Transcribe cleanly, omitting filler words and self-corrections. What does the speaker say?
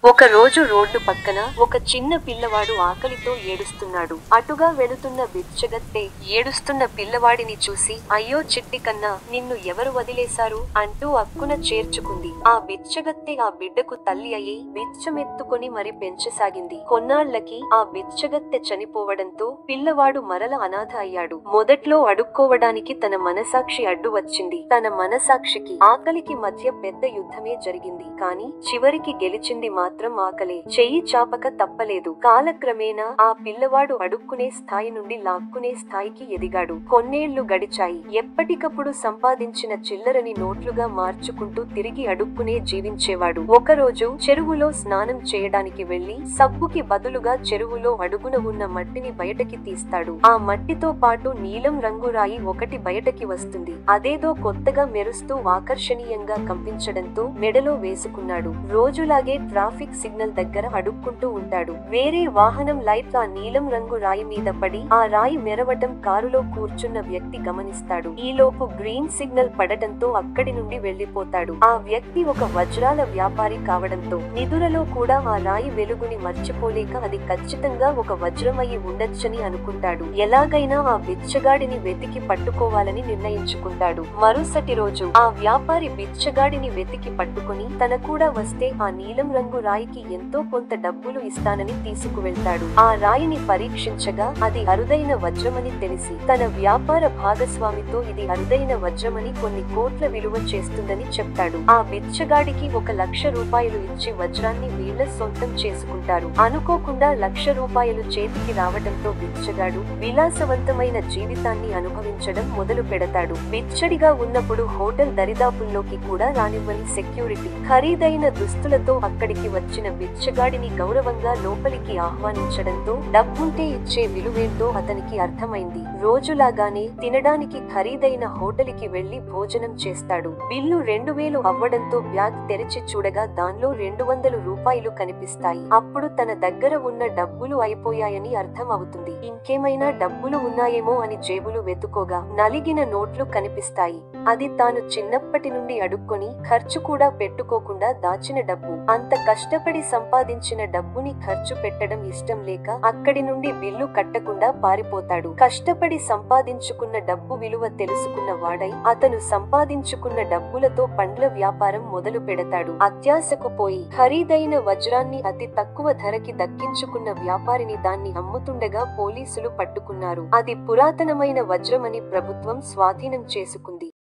ఒక రోజు రోడ్డు పక్కన ఒక చిన్న పిల్లవాడు ఆకలితో ఏడుస్తున్నాడు. అటుగా వెళుతున్న బిచ్చగత్తె ఏడుస్తున్న పిల్లవాడిని చూసి, అయ్యో చిట్టి కన్నా, నిన్ను ఎవరు వదిలేశారు అంటూ అక్కున చేర్చుకుంది. ఆ బిచ్చగత్తె ఆ బిడ్డకు తల్లి అయి బిచ్చమెత్తుకొని మరి పెంచసాగింది. కొన్నాళ్లకి ఆ బిచ్చగత్తె చనిపోవడంతో పిల్లవాడు మరల అనాథ అయ్యాడు. మొదట్లో అడుక్కోవడానికి తన మనసాక్షి అడ్డు వచ్చింది. తన మనసాక్షికి ఆకలికి మధ్య పెద్ద యుద్ధమే జరిగింది. కాని చివరికి గెలిచింది మాత్రం ఆకలే. చెయ్యి చాపక తప్పలేదు. కాలక్రమేణా ఆ పిల్లవాడు అడుక్కునే స్థాయి నుండి లాక్కునే స్థాయికి ఎదిగాడు. కొన్నేళ్లు గడిచాయి. ఎప్పటికప్పుడు సంపాదించిన చిల్లరని నోట్లుగా మార్చుకుంటూ తిరిగి అడుక్కునే జీవించేవాడు. ఒకరోజు చెరువులో స్నానం చేయడానికి వెళ్లి సబ్బుకి బదులుగా చెరువులో అడుగున ఉన్న మట్టిని బయటకి తీస్తాడు. ఆ మట్టితో పాటు నీలం రంగు రాయి ఒకటి బయటకి వస్తుంది. అదేదో కొత్తగా మెరుస్తూ ఆకర్షణీయంగా కంపించడంతో మెడలో వేసుకున్నాడు. రోజులాగే ట్రాఫిక్ సిగ్నల్ దగ్గర అడుక్కుంటూ ఉంటాడు. వేరే వాహనం లైట్ ఆ నీలం రంగు రాయి మీద పడి ఆ రాయి మెరవటం కారులో కూర్చున్న వ్యక్తి గమనిస్తాడు. ఈలోపు గ్రీన్ సిగ్నల్ పడటంతో అక్కడి నుండి వెళ్లిపోతాడు. ఆ వ్యక్తి ఒక వజ్రాల వ్యాపారి కావడంతో నిదురలో కూడా ఆ రాయి వెలుగుని మర్చిపోలేక అది ఖచ్చితంగా ఒక వజ్రమయ్యి ఉండొచ్చని అనుకుంటాడు. ఎలాగైనా ఆ బిచ్చగాడిని వెతికి పట్టుకోవాలని నిర్ణయించుకుంటాడు. మరుసటి రోజు ఆ వ్యాపారి బిచ్చగాడిని వెతికి పట్టుకుని తన కూడా వస్తే ఆ నీలం రంగు రాయికి ఎంతో కొంత డబ్బులు ఇస్తానని తీసుకువెళ్తాడు. ఆ రాయిని పరీక్షించగా అది అరుదైన వజ్రమని తెలిసి తన వ్యాపార భాగస్వామితో ఇది అరుదైన వజ్రమని కొన్ని కోట్ల విలువ చేస్తుందని చెప్తాడు. ఆ బిచ్చగాడికి 1,00,000 రూపాయలు ఇచ్చి వజ్రాన్ని వీళ్ల సొంతం చేసుకుంటారు. అనుకోకుండా 1,00,000 రూపాయలు చేతికి రావడంతో బిచ్చగాడు విలాసవంతమైన జీవితాన్ని అనుభవించడం మొదలు పెడతాడు. బిచ్చడిగా ఉన్నప్పుడు హోటల్ దరిదాపుల్లోకి కూడా రానివ్వని సెక్యూరిటీ ఖరీదైన దుస్తులతో అక్కడికి వచ్చిన బిచ్చగాడిని గౌరవంగా లోపలికి ఆహ్వానించడంతో డబ్బుంటే ఇచ్చే విలువేంటో అతనికి అర్థమైంది. రోజులాగానే తినడానికి ఖరీదైన హోటలికి వెళ్లి భోజనం చేస్తాడు. బిల్లు 2,000 అవ్వడంతో బ్యాగ్ తెరిచి చూడగా దానిలో 200 రూపాయలు కనిపిస్తాయి. అప్పుడు తన దగ్గర ఉన్న డబ్బులు అయిపోయాయని అర్థం అవుతుంది. ఇంకేమైనా డబ్బులు ఉన్నాయేమో అని జేబులు వెతుకోగా నలిగిన నోట్లు కనిపిస్తాయి. అది తాను చిన్నప్పటి నుండి అడుక్కొని ఖర్చు కూడా పెట్టుకోకుండా దాచిన డబ్బు. అంత కష్టపడి సంపాదించిన డబ్బుని ఖర్చు పెట్టడం ఇష్టం లేక అక్కడి నుండి బిల్లు కట్టకుండా పారిపోతాడు. కష్టపడి సంపాదించుకున్న డబ్బు విలువ తెలుసుకున్న వాడై అతను సంపాదించుకున్న డబ్బులతో పండ్ల వ్యాపారం మొదలు పెడతాడు. అత్యాశకు పోయి ఖరీదైన వజ్రాన్ని అతి తక్కువ ధరకి దక్కించుకున్న వ్యాపారిని దాన్ని అమ్ముతుండగా పోలీసులు పట్టుకున్నారు. అది పురాతనమైన వజ్రమని ప్రభుత్వం స్వాధీనం చేసుకుంది.